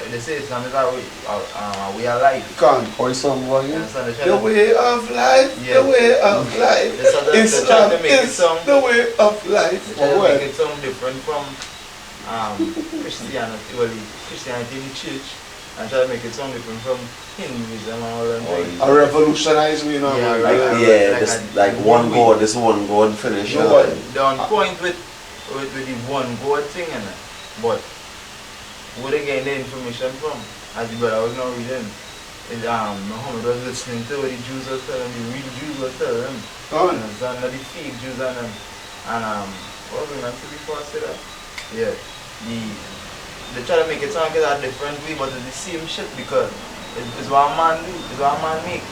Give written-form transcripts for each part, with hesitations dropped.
they say Islam is our way of life. Can't. Or someone, You yeah. understand? The way of life, Yeah. the way of life. They try Islam to make it is sound, the way of life. they try to What? make it sound different from Christianity, well, Christianity in the church, and try to make it sound different from Hinduism and all that. A revolutionize me, you know. Yeah, Like, right. yeah, Like this, a- like one way. God, this one God finish. No, what? They're on point with the one God thing, and but where they getting the information from? As the brother was not reading, is Muhammad was listening to what the Jews were telling, the real Jews were telling him. Can't. And not the fake Jews and them. And what was we meant to before I say that? Yeah. They try to make it sound like a different way, but it's the same shit because it's what a man do, it's what a man make.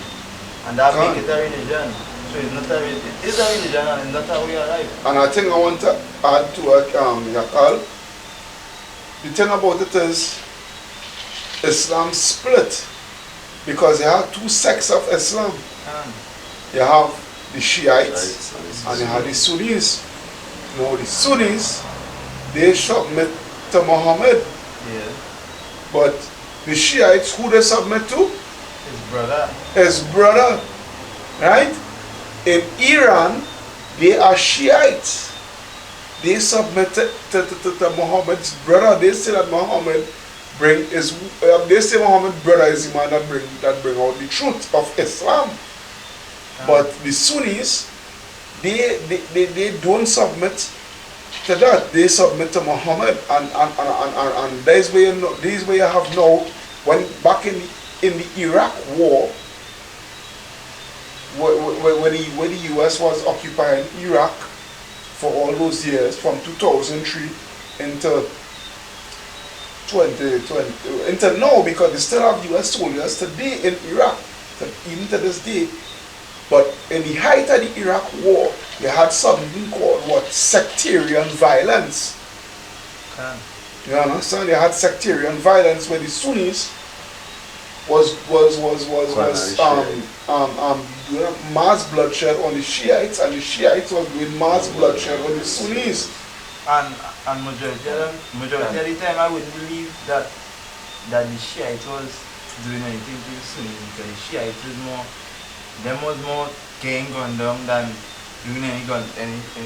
And that Can't. make it a religion. So it's not a religion, it is a religion and it's not a way of life. And I think I want to add to what Yakal. The thing about it is Islam split because you have two sects of Islam. You have the Shiites and you have the Sunnis. Now the Sunnis, they submit to Muhammad, Yeah. but the Shiites, who they submit to? His brother. His brother, right? In Iran, they are Shiites. They submit to Muhammad's brother. They say that Muhammad they say Muhammad's brother is the man that bring out the truth of Islam. But the Sunnis, they don't submit to that. They submit to Muhammad, and this way you have now, when back in the Iraq war, when the US was occupying Iraq for all those years, from 2003 into 2020 into now, because they still have US soldiers today in Iraq, even to this day. But in the height of the Iraq war, they had something called what? Sectarian violence. You understand? They had sectarian violence where the Sunnis was doing mass bloodshed on the Shiites, and the Shiites was doing mass bloodshed on the Sunnis. And majority of the time I wouldn't believe that the Shiites was doing anything to the Sunnis, because the Shiites was more getting gunned down than doing any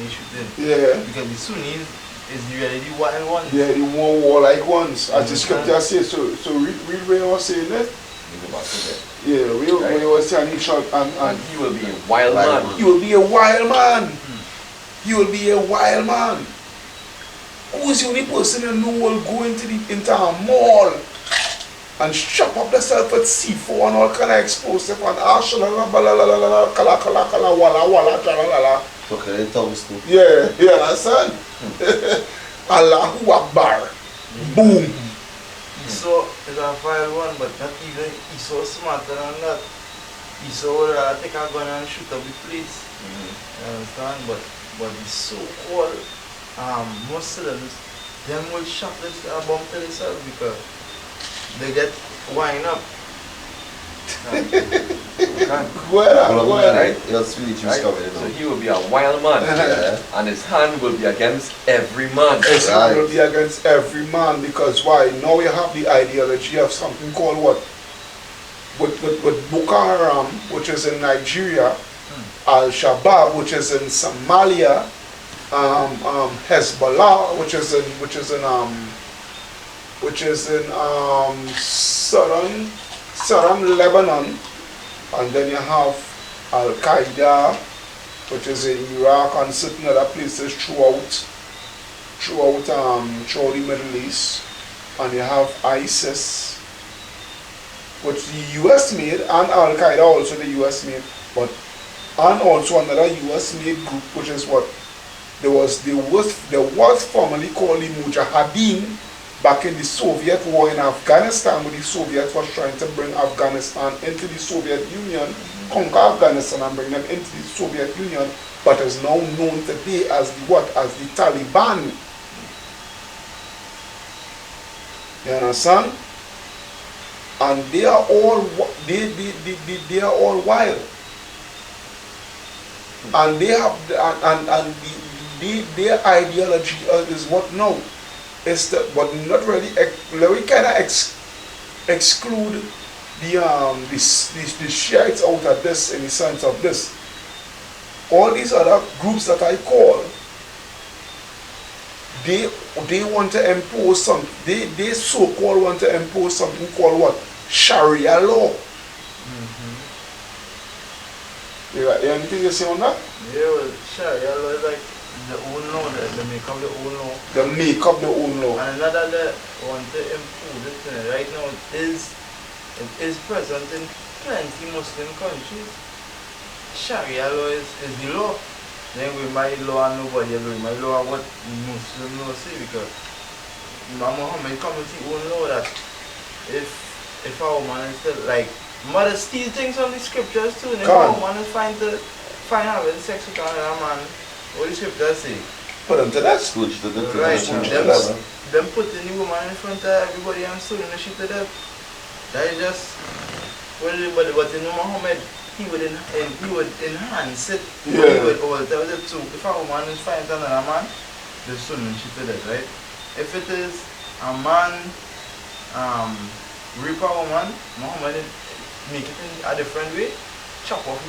shooting. Yeah. Because the Sunnis is really the wild ones. Yeah, the more warlike ones. As the scripture says, so read where you were saying that. Yeah, we were saying he shall and he will be a wild man. He will be a wild man. He will be a wild man. Who's the only person you know will go into a mall and chop up themselves with C4 and all kind of explosive and Okay, in tongues too. yeah, understand? Allahu Akbar. Boom. So it's a wild one, but not even he's so smarter than that. He's so take a gun and shoot up the place. You understand? But the so-called Muslims, them will shot this bomb to themselves because they get wind up. Right? That's really true. Right? So he will be a wild man, and his hand will be against every man. His hand will be against every man, because why? Now you have the ideology of something called what? With Boko Haram, which is in Nigeria, Al-Shabaab, which is in Somalia, Hezbollah, which is in southern Lebanon, and then you have Al-Qaeda, which is in Iraq and certain other places throughout the Middle East, and you have ISIS, which the US made, and Al-Qaeda also the US made, and also another US made group, which is what there was formerly called the Mujahideen back in the Soviet war in Afghanistan, where the Soviets was trying to bring Afghanistan into the Soviet Union, conquer Afghanistan and bring them into the Soviet Union, but is now known today as the Taliban. You understand? And they are all wild. And they have their ideology is what now is that, but not really. We kind of exclude the Shiites out of this in the sense of this. All these other groups that I call, they want to impose some, they so-called want to impose something called what? Sharia law. You got anything to say on that? Yeah, well, Sharia law is like the own law, the make of the own law. The make up the own law. And another that want to impose it right now it is present in plenty Muslim countries. Sharia law is the law. Then with my law and nobody else, my law and what Muslim law say, because Imam Muhammad come with his own law that if a woman is still like mother steal things from the scriptures too, and if a woman is find having sex with another man, what the scriptures say? Put them to that. Switch to the Right, switch. them putting the woman in front of everybody and stoning the shit to death. That is just but in Muhammad he would enhance it. Yeah. He would alter it too. If a woman is fighting another man, they stoning shit to death, right? If it is a man rape a woman, Muhammad make it in a different way, chop off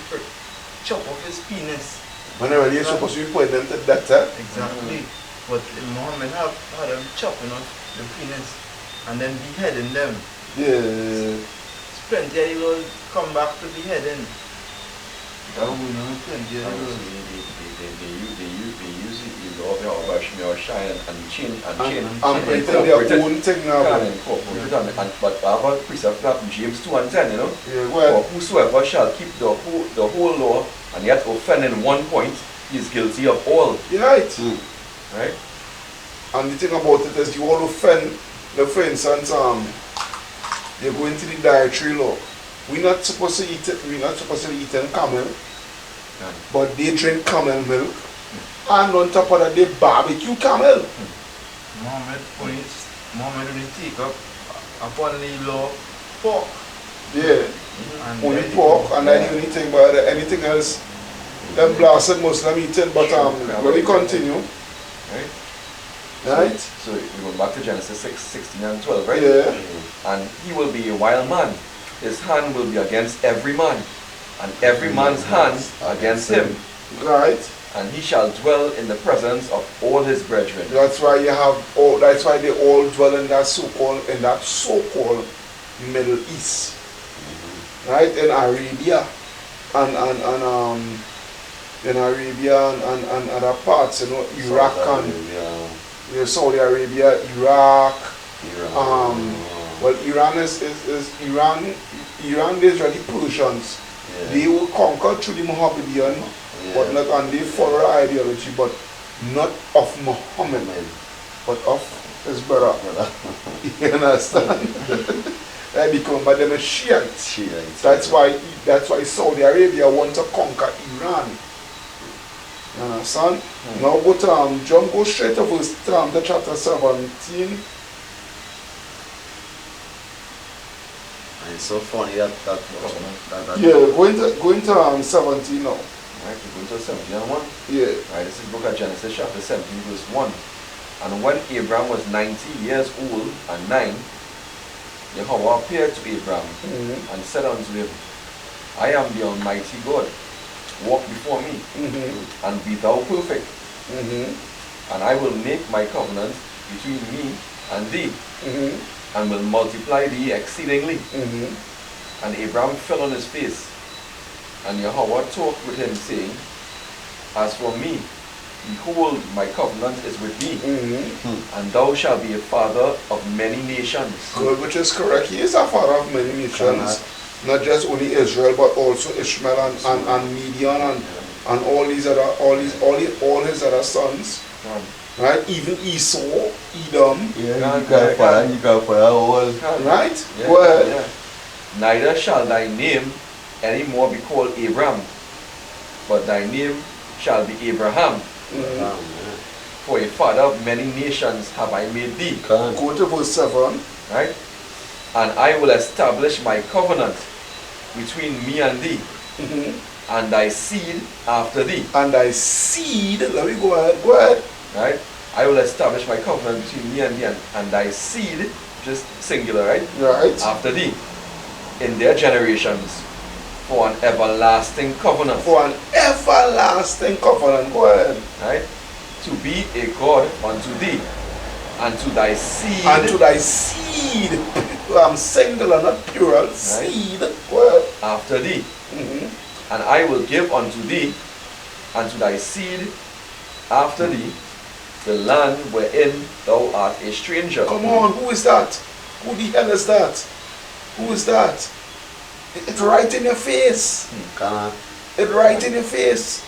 his penis. Whenever you're supposed to be putting them to that, eh? Exactly. But Muhammad had them chopping off the penis and then beheading them. Yeah. It's plenty of people come back to beheading. That would know plenty of people. They use it, you know, they shine and chin and chin. And pretend their own thing now. But our precept that James 2:10, you know. Yeah, well. For whosoever shall keep the whole law and yet offend in one point, he is guilty of all. You're right. Right? And the thing about it is you all offend, like for instance, you go into the dietary law. We're not supposed to eat it, we're not supposed to be eating camel, but they drink camel milk, and on top of that they barbecue camel. Muhammad only take up upon the law pork. Yeah. And Only pork, and then you anything but anything else, them blasted Muslim eating, but when we continue. Right? Right? So we go back to Genesis 6:16 and 12, right? Yeah. And he will be a wild man. His hand will be against every man, and every man's hand against him. Right. And he shall dwell in the presence of all his brethren. That's why you have all. That's why they all dwell in that so-called Middle East, right? In Arabia, in Arabia and other parts, you know, Iraq and Saudi Arabia, Iraq. Well, Iran is Iran. Iran is really Persians. Yeah. They were conquered through the Mohammedan, but not on the foreign ideology, but not of Muhammad, but of his brother. You understand? They become by them a Shiites. That's why Saudi Arabia want to conquer Iran. You understand? Now go to John, go straight to verse to chapter 17. And it's so funny that Yeah, go into 17 now. Right, we're going to 17 and 1. Yeah. Right, this is the book of Genesis chapter 17 verse 1. And when Abraham was 90 years old and 9, Yahweh appeared to Abraham and said unto him, I am the Almighty God. Walk before me and be thou perfect. And I will make my covenant between me and thee, and will multiply thee exceedingly. And Abraham fell on his face, and Yahweh talked with him, saying, As for me, behold, my covenant is with thee, and thou shalt be a father of many nations. Good, which is correct. He is a father of many nations, not just only Israel, but also Ishmael and Midian and all his other sons. Right? Even Esau, Edom. Yeah, you got fire all. Right? Yeah, Go ahead. yeah. Neither shall thy name any more be called Abram, but thy name shall be Abraham. For a father of many nations have I made thee. Go to verse 7. Right? And I will establish my covenant between me and thee, and thy seed after thee. And thy seed, let me go ahead. Right? I will establish my covenant between me and thee, and thy seed just singular, right? Right. After thee, in their generations, for an everlasting covenant. For an everlasting covenant. Go ahead. Right? To be a God unto thee, and to thy seed. And to thy seed. Singular, not plural. Seed. Go ahead. After thee. Mm-hmm. And I will give unto thee, and to thy seed after thee, the land wherein thou art a stranger. Come on, who is that? Who the hell is that? Who is that? It's right in your face. It's right in your face.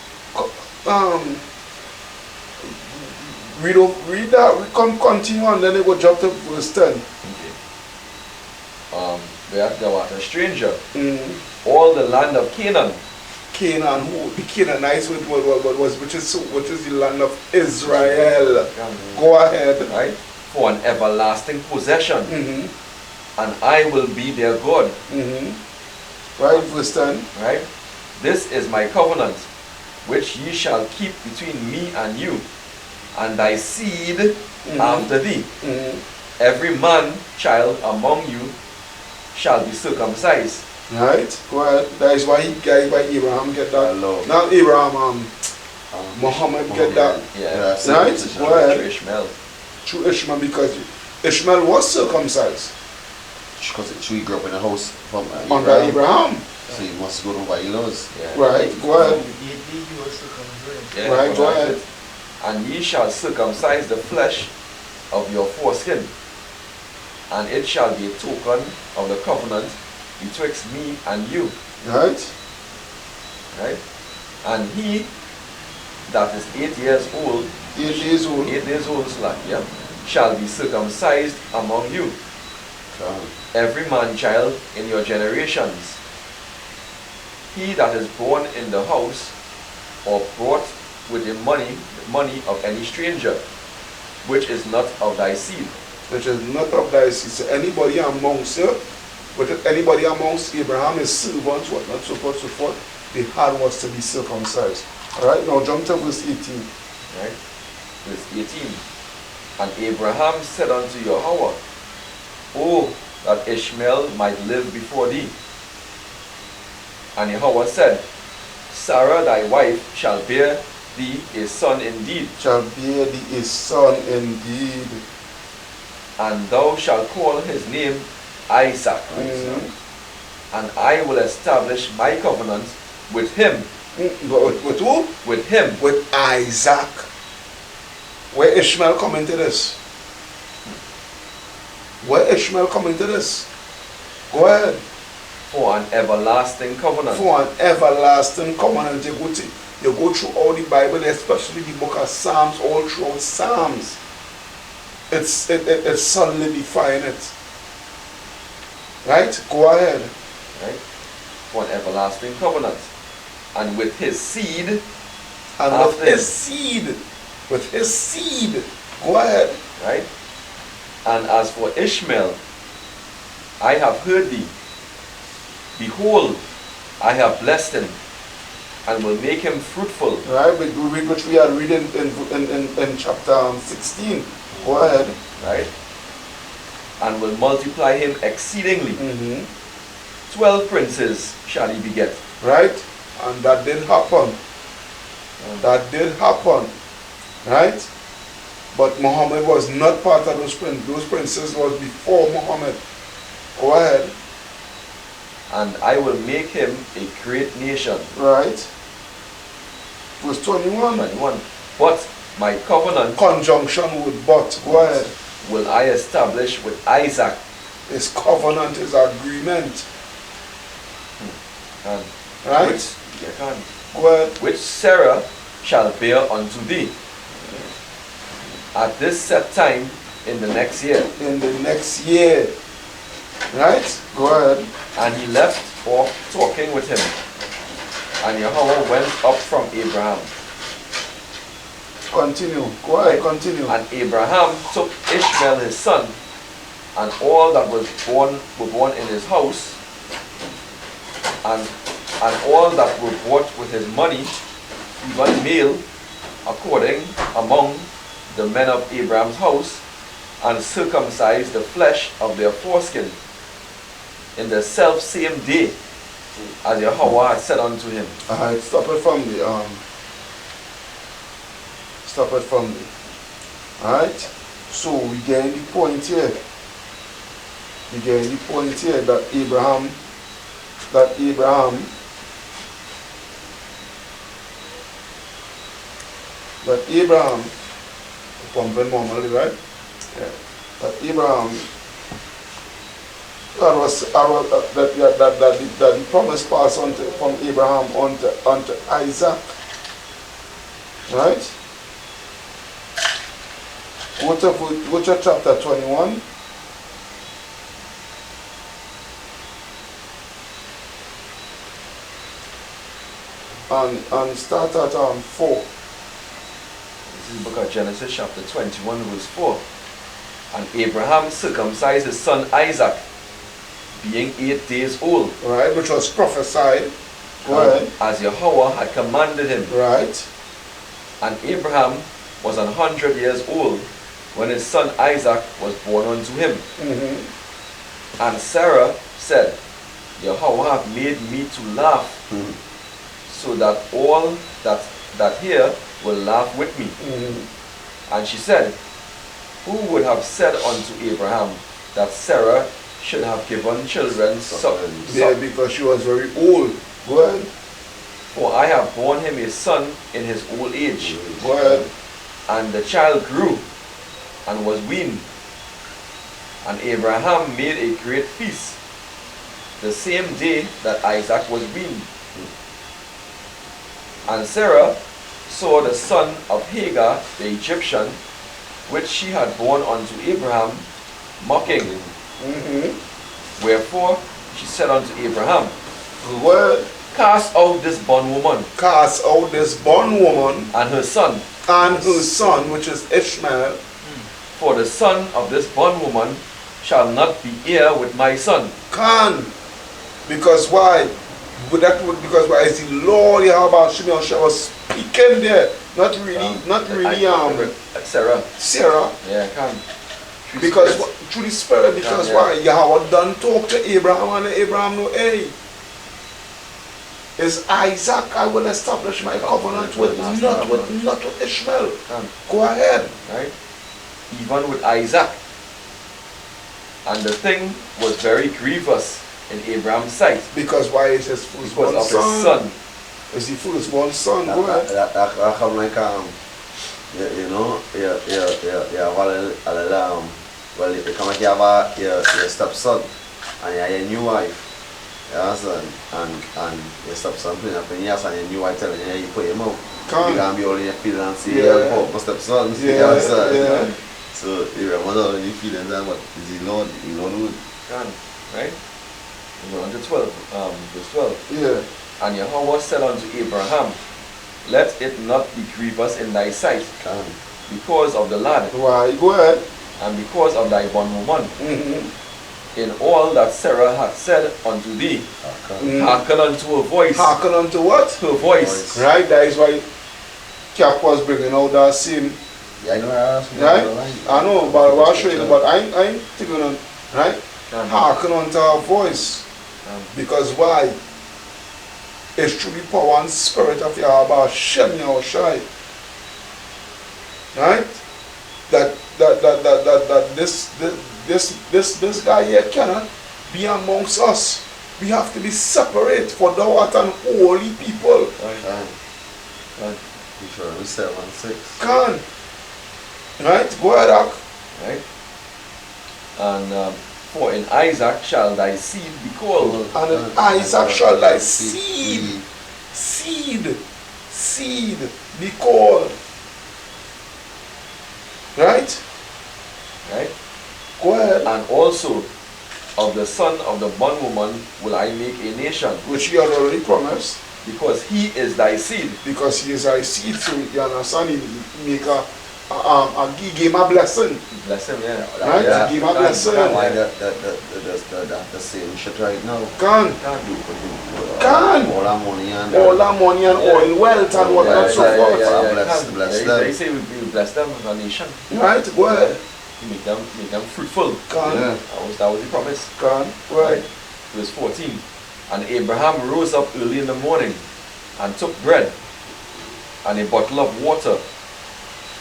Read that. We continue on, then it will jump to verse 10. Okay. Where thou art a stranger. Mm. All the land of Canaan. Canaan, who the Canaanites, which is the land of Israel. Go ahead. Right? For an everlasting possession. Mm-hmm. And I will be their God. Mm-hmm. Right, verse 10. Right? This is my covenant, which ye shall keep between me and you, and thy seed after thee. Mm-hmm. Every man child among you shall be circumcised. Right? Go ahead. That is why Abraham get that. Hello. Not Abraham, Muhammad get that. Yeah. Right? Go ahead. Through Ishmael. Through Ishmael, because Ishmael was circumcised Because he grew up in a house from under Abraham. So he must go to what he knows. Yeah. Right? Go ahead. He was circumcised. Yeah, Right, go that's ahead. it. And ye shall circumcise the flesh of your foreskin, and it shall be a token of the covenant betwixt me and you. Right? Right? And he that is 8 years old, 8 days old. 8 days old, yeah, shall be circumcised among you, every man child in your generations. He that is born in the house or brought with the money of any stranger, which is not of thy seed. Which is not of thy seed. So anybody amongst you, but anybody amongst Abraham, his servants, whatnot, so forth, so forth, they had was to be circumcised. Alright, now jump to verse 18. Right? Verse 18. And Abraham said unto Yahweh, Oh, that Ishmael might live before thee. And Yahweh said, Sarah thy wife shall bear thee a son indeed, Shall bear thee a son indeed. and thou shalt call his name Isaac. And I will establish my covenant with him. With who? With him. With Isaac. Where Ishmael come into this? Where Ishmael come into this? Go ahead. For an everlasting covenant. For an everlasting covenant. You go through all the Bible, especially the book of Psalms, all throughout Psalms. It's solidifying it. Right? Go ahead. Right? For an everlasting covenant. And with his seed. And with his seed. With his seed. Go ahead. Right? And as for Ishmael, I have heard thee. Behold, I have blessed him, and will make him fruitful. Right? Which we are reading in chapter 16. Go ahead. Right? And will multiply him exceedingly. 12 princes shall he beget. Right? And that did happen. That did happen. Right? But Muhammad was not part of those princes. Those princes was before Muhammad. Go ahead. And I will make him a great nation. Right? Verse 21. 21. But my covenant Conjunction with but. Go ahead. will I establish with Isaac. His covenant is agreement. And Right? Go ahead. which Sarah shall bear unto thee at this set time in the next year. In the next year. Right? Go ahead. And he left off talking with him. And Yahweh went up from Abraham. Continue. Go ahead. Continue. And Abraham took Ishmael his son, and all that were born in his house, and all that were bought with his money, even male, according among the men of Abraham's house, and circumcise the flesh of their foreskin in the self same day as Yahweh had said unto him. Alright, stop it from the alright. So we getting the point here. We getting the point here that Abraham pumping normally, right? Yeah. That Abraham that the promise passed on from Abraham onto Isaac. Right? Go to chapter 21. And start at 4. This is the book of Genesis chapter 21 verse 4. And Abraham circumcised his son Isaac, being 8 days old. Right, which was prophesied. Go ahead. As Yahweh had commanded him. Right. And Abraham was 100 years old when his son Isaac was born unto him. Mm-hmm. And Sarah said, Yahweh hath made me to laugh, so that all that hear will laugh with me. Mm-hmm. And she said, who would have said unto Abraham that Sarah should have given children Yeah, because she was very old. Go ahead. For I have borne him a son in his old age. Go ahead. And the child grew and was weaned. And Abraham made a great feast the same day that Isaac was weaned. And Sarah saw the son of Hagar the Egyptian, which she had borne unto Abraham, mocking. Mm-hmm. Wherefore she said unto Abraham, Well, cast out this bondwoman cast out this bondwoman and her son, which is Ishmael. for the son of this bondwoman shall not be heir with my son. Can. Because why? Because why is the Lord Yahweh Shimon was speaking there? Not really Sarah. Yeah, can. Because through the Spirit, because why? Yahweh done talk to Abraham, and Abraham know, hey, is Isaac I will establish my covenant with, not with Ishmael. Go ahead. Right? Even with Isaac. And the thing was very grievous in Abraham's sight. Because why is his firstborn because of his son. Is the firstborn son? Go ahead. That come like well, you come like you have your stepson and you have your new wife. You understand? And your stepson playing up in years and your new wife telling you you put him out. You can't be all in your feelings and say, yeah, my stepson. You understand? Yeah. So you remember any feelings and what is the Lord would. Can, right? We go on to 12, verse 12. Yeah. And Yahweh said unto Abraham, let it not be grievous in thy sight, because of the lad, Why? Go ahead. and because of thy bondwoman, Mm-hmm. in all that Sarah hath said unto thee. Hearken unto her voice. Hearken unto what? Her voice. Right, that is why Cap was bringing out that same. Yeah, I know I asked. Right? I know, but I'll show you. But I'm thinking on, right? Hearken unto her voice. Because why? It's through the power and spirit of Yahweh Shem Yahushai. Right? That this guy here cannot be amongst us. We have to be separate, for thou art an holy people. Deuteronomy 7:6. Can. Right? Go ahead, Ak. Right? And for in Isaac shall thy seed be called. And in Isaac shall thy seed be called. Right? Right? Go ahead. And also of the son of the bondwoman will I make a nation. Which he had already promised. Because he is thy seed. Because he is thy seed, so you understand, he make he gave him a blessing. Bless him, yeah. Right? Yeah. He gave him a blessing. Why the same shit right now? Can. All our money and All that money and oil wealth and whatnot so forth. Bless them. They say we bless them with a nation. Right? Go ahead. to make them fruitful. Can. That was the promise. Can. Right. Verse 14. And Abraham rose up early in the morning and took bread and a bottle of water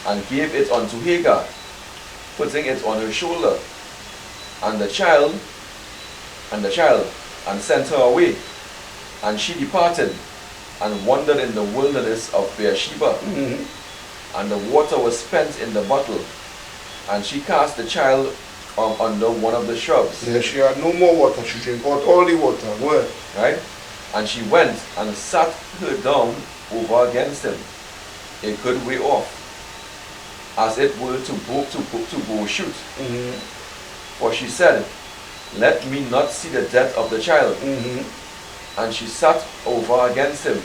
and gave it unto Hagar, putting it on her shoulder, and the child, and sent her away. And she departed and wandered in the wilderness of Beersheba. And the water was spent in the bottle, and she cast the child under one of the shrubs. Yeah, she had no more water. She drank out all the water. Well. Right? And she went and sat her down over against him, a good way off, as it were to go shoot. For she said, let me not see the death of the child. And she sat over against him,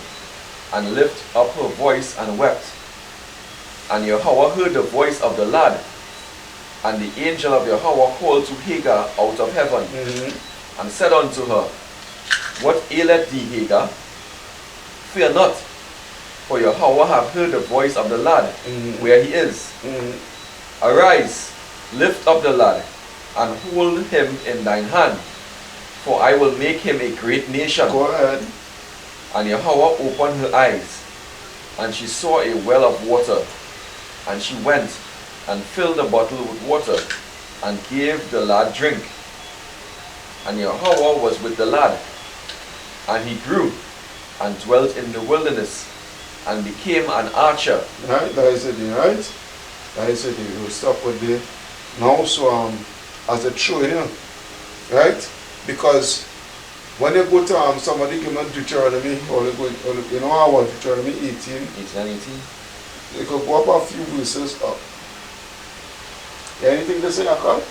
and lifted up her voice and wept. And Yahweh heard the voice of the lad, and the angel of Yahweh called to Hagar out of heaven, and said unto her, what aileth thee, Hagar? Fear not, for Yahweh hath heard the voice of the lad, where he is. Arise, lift up the lad, and hold him in thine hand, for I will make him a great nation. Go ahead. And Yahweh opened her eyes, and she saw a well of water, and she went and filled the bottle with water, and gave the lad drink. And Yahweh was with the lad, and he grew, and dwelt in the wilderness, and became an archer. Right, that is it, right? That is it. We'll stop with the now. So as a true here, right? Because when you go to somebody give them Deuteronomy, or you know our Deuteronomy 18 and 18. You could go up a few verses up. Anything to say, Akal?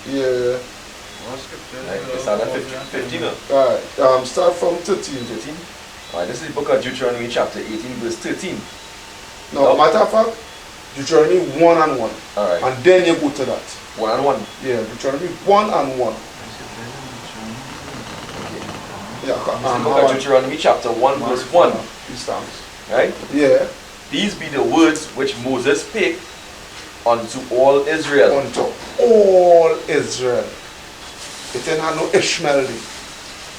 Yeah. Start at 15. Alright, start from 13. 13. Alright, this is the book of Deuteronomy chapter 18 verse 13. No, matter of fact, Deuteronomy 1 and 1. Alright. And then you go to that. 1 and 1. Yeah, Deuteronomy 1 and 1. Yeah, book of Deuteronomy chapter 1 verse 1. Right? Yeah. These be the words which Moses spake unto all Israel. Unto all Israel. It ain't had no Ishmael.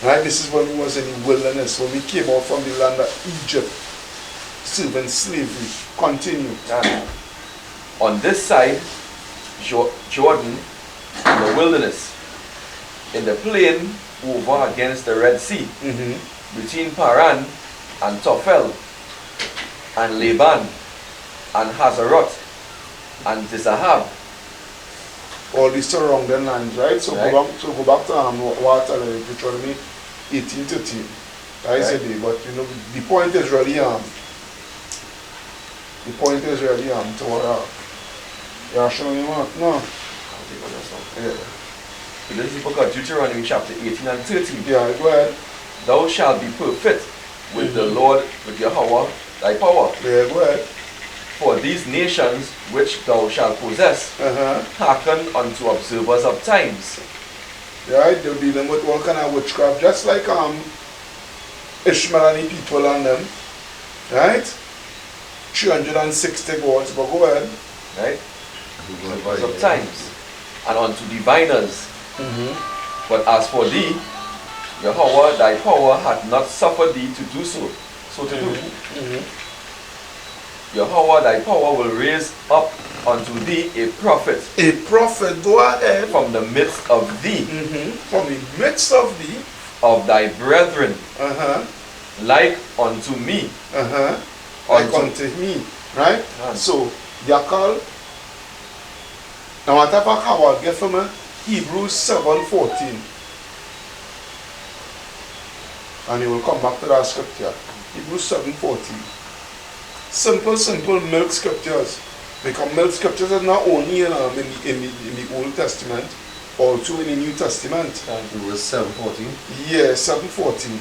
Right? This is when we was in the wilderness, when we came out from the land of Egypt, serving slavery. Continue. On this side, Jordan, in the wilderness, in the plain over against the Red Sea, between Paran and Tophel, and Laban, and Hazeroth, and Dizahab. All these surrounding lands, right? So right. Go back to what Deuteronomy 18:13. I said it, but you know the point is really to what you're showing you what? No. Yeah. So this is the book of Deuteronomy chapter 18 and 13. Yeah, go ahead. Thou shalt be perfect with the Lord, with Yahweh, thy power. Yeah, go ahead. For these nations which thou shalt possess, hearken unto observers of times. Right, they're dealing with all kind of witchcraft, just like Ishmael and the people and them. Right? 360 gods, but go ahead. Right? Observers of times. And unto diviners. But as for thee, Yahweh thy power hath not suffered thee to do so. So to do. Yahweh thy power will raise up unto thee a prophet. A prophet, go ahead. From the midst of thee. From the midst of thee. Of thy brethren. Like unto me. Like unto me. Right? So, Yakal. Now whatever Howard get from Hebrews 7:14. And he will come back to that scripture. Hebrews 7:14. Simple milk scriptures. Because milk scriptures are not only in the Old Testament, also in the New Testament. It was 7:14. Yeah, 7:14.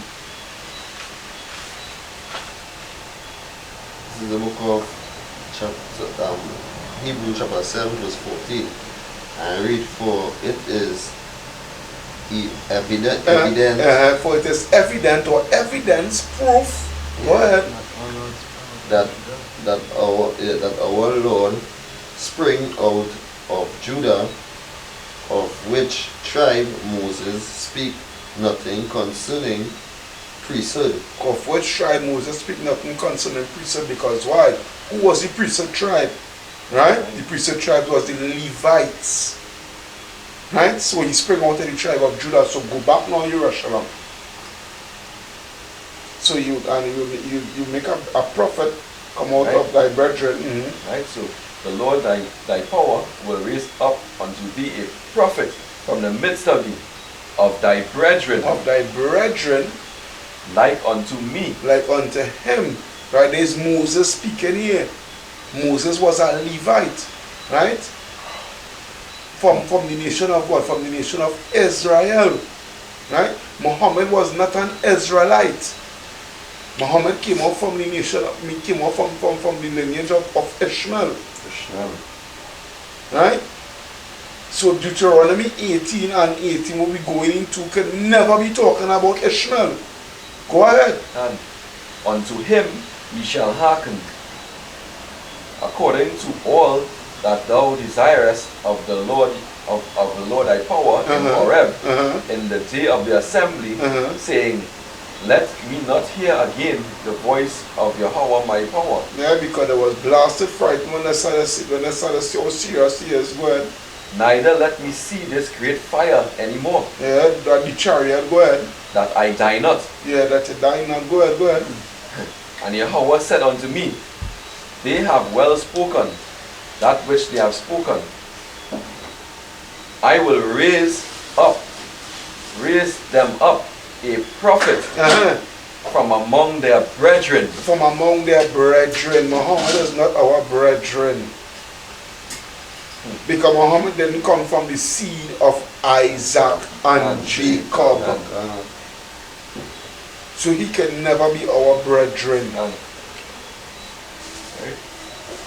This is the book of Hebrews chapter 7 verse 14. I read, for it is evident. For it is evident or evidence, proof. Go ahead. that our Lord spring out of Judah, of which tribe Moses speak nothing concerning priesthood. Of which tribe Moses speak nothing concerning priesthood, because why? Who was the priesthood tribe? Right? The priesthood tribe was the Levites. Right? So he sprang out of the tribe of Judah. So go back now, Jerusalem. So you make a prophet come out of thy brethren. Right? So the Lord thy power will raise up unto thee a prophet from the midst of thee, of thy brethren. Of thy brethren. Like unto me. Like unto him. Right? There's Moses speaking here. Moses was a Levite. Right? From the nation of what? From the nation of Israel. Right? Muhammad was not an Israelite. Muhammad came out from the nation, came out from the lineage of Ishmael. Right? So Deuteronomy 18 and 18 what we're going into can never be talking about Ishmael. Go ahead. And unto him ye shall hearken, according to all that thou desirest of the Lord thy power in Horeb, in the day of the assembly, saying, let me not hear again the voice of Yahweh my power. Yeah, because I was blasted frightened when I started to see how serious he is. Go ahead. Neither let me see this great fire anymore. Yeah, that the chariot, go ahead. That I die not. Yeah, that you die not. Go ahead, go ahead. And Yahweh said unto me, they have well spoken that which they have spoken. I will raise them up a prophet from among their brethren. From among their brethren. Muhammad is not our brethren. Because Muhammad didn't come from the seed of Isaac and Jacob. So he can never be our brethren.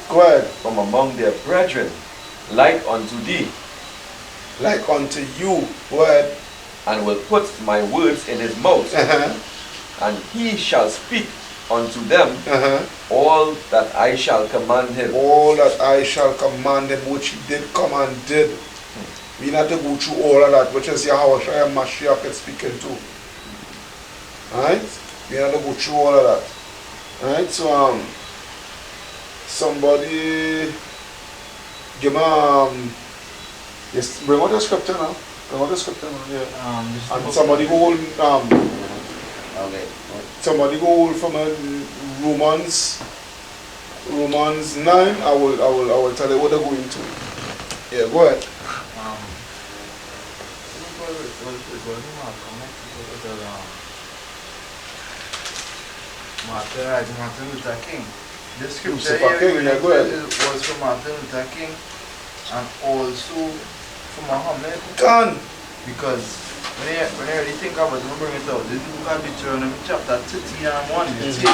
Go ahead. From among their brethren, like unto thee. Like unto you. Go ahead. And will put my words in his mouth. And he shall speak unto them all that I shall command him. All that I shall command him, which he did come and did. We not to go through all of that, which is Yahweh Shai Mashiach is speaking to. Alright? We not to go through all of that. Alright, so somebody give me yes, bring out the scripture now. Bring out the scripture now, yeah. And somebody go hold Okay. somebody go hold from Romans 9. I will tell you what they're going to. Yeah, go ahead. Martin Luther King. This scripture was from Martin Luther King and also from Muhammad. Done. Because when you really think about it, I'm bring it out. This is book of Deuteronomy chapter 13 and 1. It says,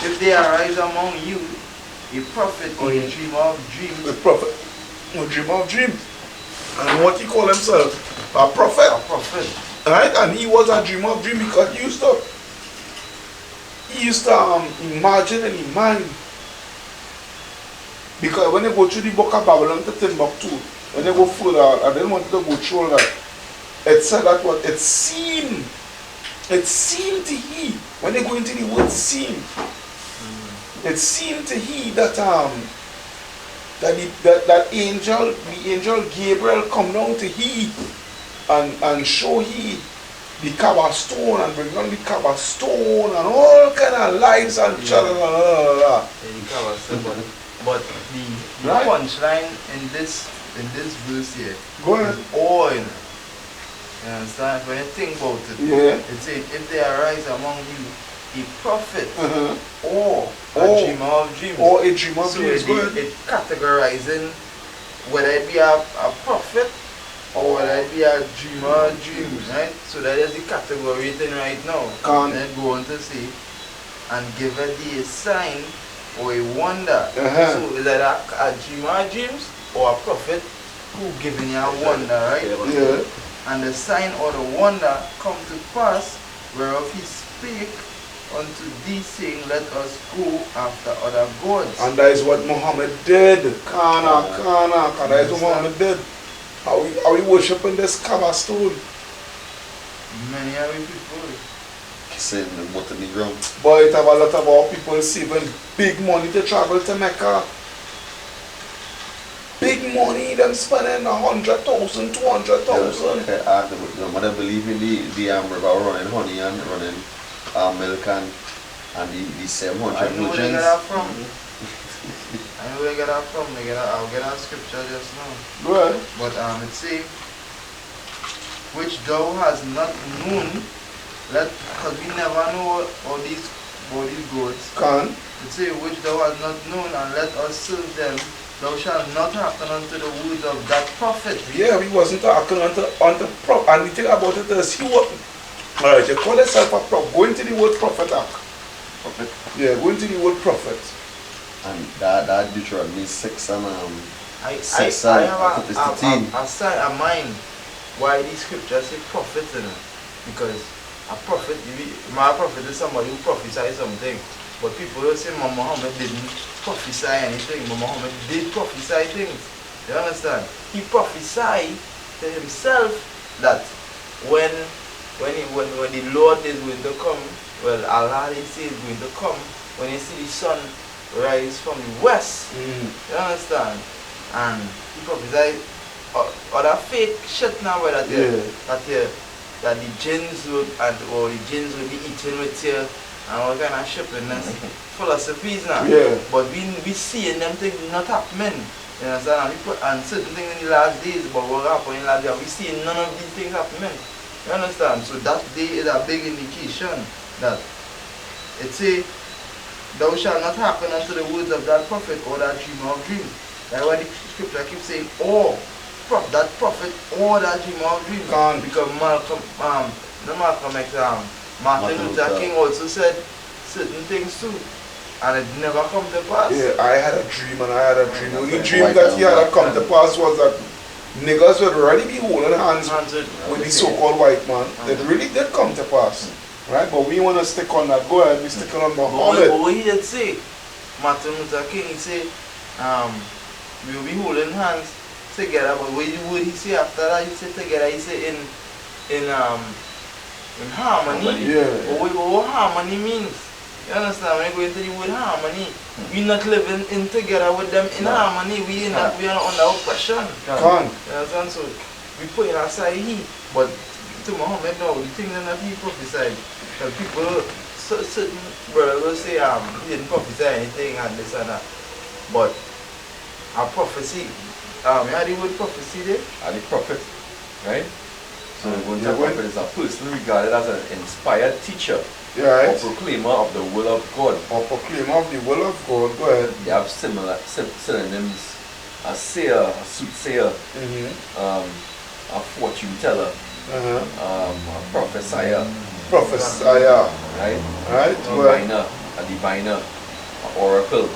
if there arise among you a prophet or a dreamer of dreams. A prophet. A dreamer of dreams. And what he called himself? A prophet. A prophet. Right? And he was a dreamer of dreams because he used to imagine in his mind. Because when they go through the book of Babylon to Timbuktu, when they go further, I didn't want to go through all that. It said that what it seemed to he, when they go into the word seem, it seemed to he that the angel Gabriel come down to he and show he the cover stone and bring down the cover stone and all kind of lies and But the punchline in this verse here, go ahead. All, you understand? When you think about it, it says, if there arise among you a prophet or a dreamer of dreams. Or a dreamer of dreams. It categorizing whether it be a prophet or whether it be a dreamer of dreams, right? So that is the category thing right now. Then go on to say, and give it a sign or a wonder. So is that a dreamer of dreams or a prophet who giving you a wonder, right? Yeah. And the sign or the wonder come to pass whereof he spake unto thee, saying, Let us go after other gods. And that is what Muhammad did. Kana. That is what Muhammad did. Are we worshiping this Kaaba stone? Many are we people. Kissing the butt in the ground. But it have a lot of our people saving big money to travel to Mecca. Big money, them spending 100,000, 200,000. The mother believe in the river running honey and running milk and the 700 I know where they virgins. get that from. I know where they get that from. I'll get that scripture just now. Go ahead. But it say, which thou hast not known, because we never know all these gods. Can. It say, which thou hast not known, and let us serve them. Thou shalt not hearken unto the words of that prophet. Yeah, we wasn't talking on the prophet. And the thing about it is, he was. Alright, you call yourself a prophet. Go into the word prophet. Prophet. Yeah, go into the word prophet. And that Deuteronomy 6 and I 6 have and 15. a side of mind why these scriptures say prophet in it. Because a prophet, my prophet is somebody who prophesies something. But people will say Muhammad didn't prophesy anything. But Muhammad did prophesy things. You understand? He prophesied to himself that when the Lord is going to come, well, Allah they say is going to come, when you see the sun rise from the west. You understand? And he prophesied other fake shit now that the jinns will be eaten with you. And all kind of shippiness, philosophies now. Yeah. But we seeing them things not happening. You understand? And certain things in the last days, but what happened in the last days, we see none of these things happening. You understand? So that day is a big indication that it say, thou shalt not hearken unto the words of that prophet or that dreamer of dreams. That's why the scripture keeps saying, that prophet or that dreamer of dreams. Because Martin Luther King also said certain things too, and it never come to pass. Yeah, I had a dream. The only dream that he had come to pass was that niggas would already be holding hands with the so-called white man. It really did come to pass. Right? But we want to stick on that. Go ahead, we stick on Muhammad. But what he did say, Martin Luther King, he said, we will be holding hands together. But what he say after that? He said together, he said in harmony. Yeah. But what harmony means? You understand? When you go into the word harmony, we not living in together with them in harmony. We are not under oppression. Can't. You understand? So we put in aside he, but to Muhammad now, the things that he prophesied. And people, certain brothers will say he didn't prophesy anything and this and that. But a prophecy, you know the word prophecy there? And the prophet, right? So the prophet is a person regarded as an inspired teacher or proclaimer of the will of God. Or proclaimer of the will of God. Go ahead. They have similar synonyms: a seer, a soothsayer, a fortune teller, a prophesier. Prophesier. Right? Right. A diviner, an oracle.